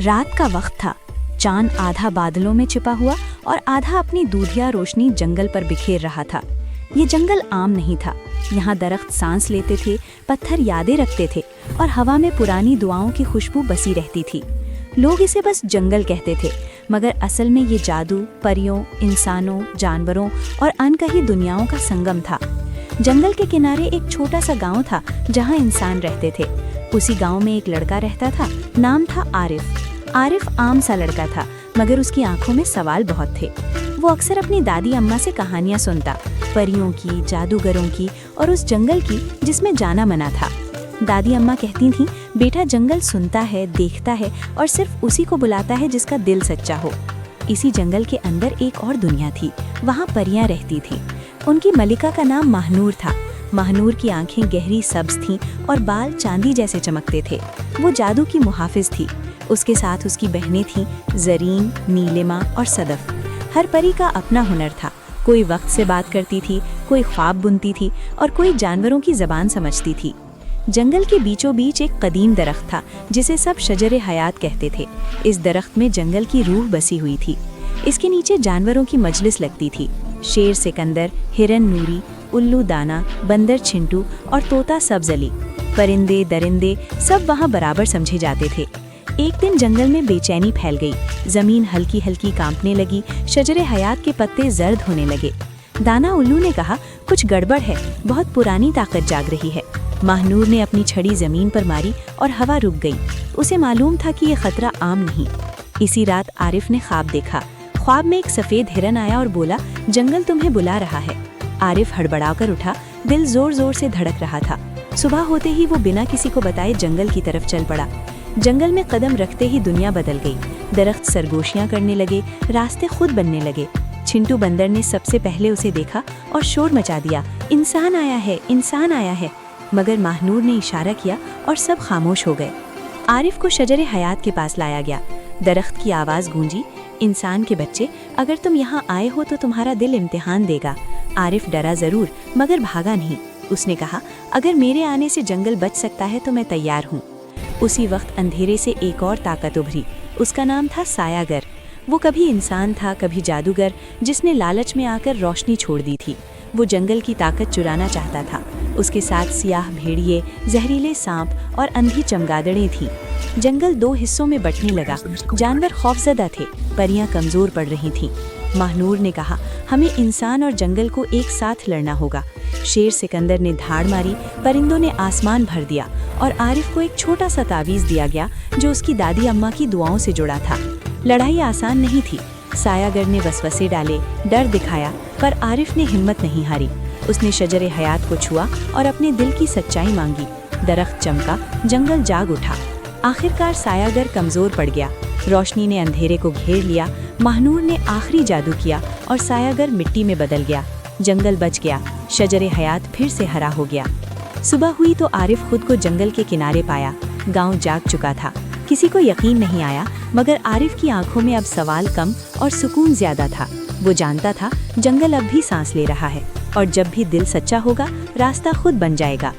रात का वक्त था। चांद आधा बादलों में छिपा हुआ और आधा अपनी दूधिया रोशनी जंगल पर बिखेर रहा था। ये जंगल आम नहीं था। यहाँ दरख्त सांस लेते थे, पत्थर यादें रखते थे और हवा में पुरानी दुआओं की खुशबू बसी रहती थी। लोग इसे बस जंगल कहते थे, मगर असल में ये जादू, परियों, इंसानों, जानवरों और अनकही दुनियाओं का संगम था। जंगल के किनारे एक छोटा सा गांव था जहाँ इंसान रहते थे। उसी गांव में एक लड़का रहता था, नाम था आरिफ। आरिफ आम सा लड़का था, मगर उसकी आंखों में सवाल बहुत थे। वो अक्सर अपनी दादी अम्मा से कहानियां सुनता, परियों की, जादूगरों की और उस जंगल की जिसमें जाना मना था। दादी अम्मा कहती थीं, बेटा जंगल सुनता है, देखता है और सिर्फ उसी को बुलाता है जिसका दिल सच्चा हो। इसी जंगल के अंदर एक और दुनिया थी, वहाँ परियां रहती थीं। उनकी मलिका का नाम महानूर था। महानूर की आंखें गहरी सब्ज थीं और बाल चांदी जैसे चमकते थे। वो जादू की मुहाफिज थी। उसके साथ उसकी बहनें थीं, जरीन, नीलिमा और सदफ। हर परी का अपना हुनर था। कोई वक्त से बात करती थी, कोई ख्वाब बुनती थी और कोई जानवरों की ज़बान समझती थी। जंगल के बीचों बीच एक कदीम दरख्त था जिसे सब शजरे हयात कहते थे। इस दरख्त में जंगल की रूह बसी हुई थी। इसके नीचे जानवरों की मजलिस लगती थी। शेर सिकंदर, हिरन नूरी, उल्लू दाना, बंदर छिंटू और तोता सब्ज़ली, परिंदे दरिंदे सब वहाँ बराबर समझे जाते थे। एक दिन जंगल में बेचैनी फैल गई। जमीन हल्की हल्की कांपने लगी, शजरे हयात के पत्ते जर्द होने लगे। दाना उल्लू ने कहा, कुछ गड़बड़ है, बहुत पुरानी ताकत जाग रही है। महानूर ने अपनी छड़ी जमीन पर मारी और हवा रुक गई। उसे मालूम था कि ये खतरा आम नहीं। इसी रात आरिफ ने ख्वाब देखा। ख्वाब में एक सफ़ेद हिरन आया और बोला, जंगल तुम्हें बुला रहा है। आरिफ हड़बड़ाकर उठा, दिल जोर जोर से धड़क रहा था। सुबह होते ही वो बिना किसी को बताए जंगल की तरफ चल पड़ा। जंगल में कदम रखते ही दुनिया बदल गई। दरख्त सरगोशियां करने लगे, रास्ते खुद बनने लगे। छिंटू बंदर ने सबसे पहले उसे देखा और शोर मचा दिया, इंसान आया है, इंसान आया है। मगर महानूर ने इशारा किया और सब खामोश हो गए। आरिफ को शजरे हयात के पास लाया गया। दरख्त की आवाज़ गूंजी, इंसान के बच्चे, अगर तुम यहाँ आए हो तो तुम्हारा दिल इम्तिहान देगा। आरिफ डरा ज़रूर, मगर भागा नहीं। उसने कहा, अगर मेरे आने से जंगल बच सकता है तो मैं तैयार हूँ। उसी वक्त अंधेरे से एक और ताकत उभरी। उसका नाम था सायागर। वो कभी इंसान था, कभी जादूगर, जिसने लालच में आकर रोशनी छोड़ दी थी। वो जंगल की ताकत चुराना चाहता था। उसके साथ सियाह भेड़िए, जहरीले सांप और अंधी चमगादड़ें थीं। जंगल दो हिस्सों में बंटने लगा। जानवर खौफजदा थे, परियां कमज़ोर पड़ रही थीं। महानूर ने कहा, हमें इंसान और जंगल को एक साथ लड़ना होगा। शेर सिकंदर ने धाड़ मारी, परिंदों ने आसमान भर दिया और आरिफ को एक छोटा सा तावीज़ दिया गया जो उसकी दादी अम्मा की दुआओं से जुड़ा था। लड़ाई आसान नहीं थी। सायागर ने वसवसे डाले, डर दिखाया, पर आरिफ ने हिम्मत नहीं हारी। उसने शजरे हयात को छुआ और अपने दिल की सच्चाई मांगी। दरख्त चमका, जंगल जाग उठा। आखिरकार सायागर कमज़ोर पड़ गया। रोशनी ने अंधेरे को घेर लिया। महानूर ने आखिरी जादू किया और सायागर मिट्टी में बदल गया। जंगल बच गया। शजरे हयात फिर से हरा हो गया। सुबह हुई तो आरिफ खुद को जंगल के किनारे पाया। गांव जाग चुका था। किसी को यकीन नहीं आया, मगर आरिफ की आंखों में अब सवाल कम और सुकून ज्यादा था। वो जानता था जंगल अब भी सांस ले रहा है और जब भी दिल सच्चा होगा, रास्ता खुद बन जाएगा।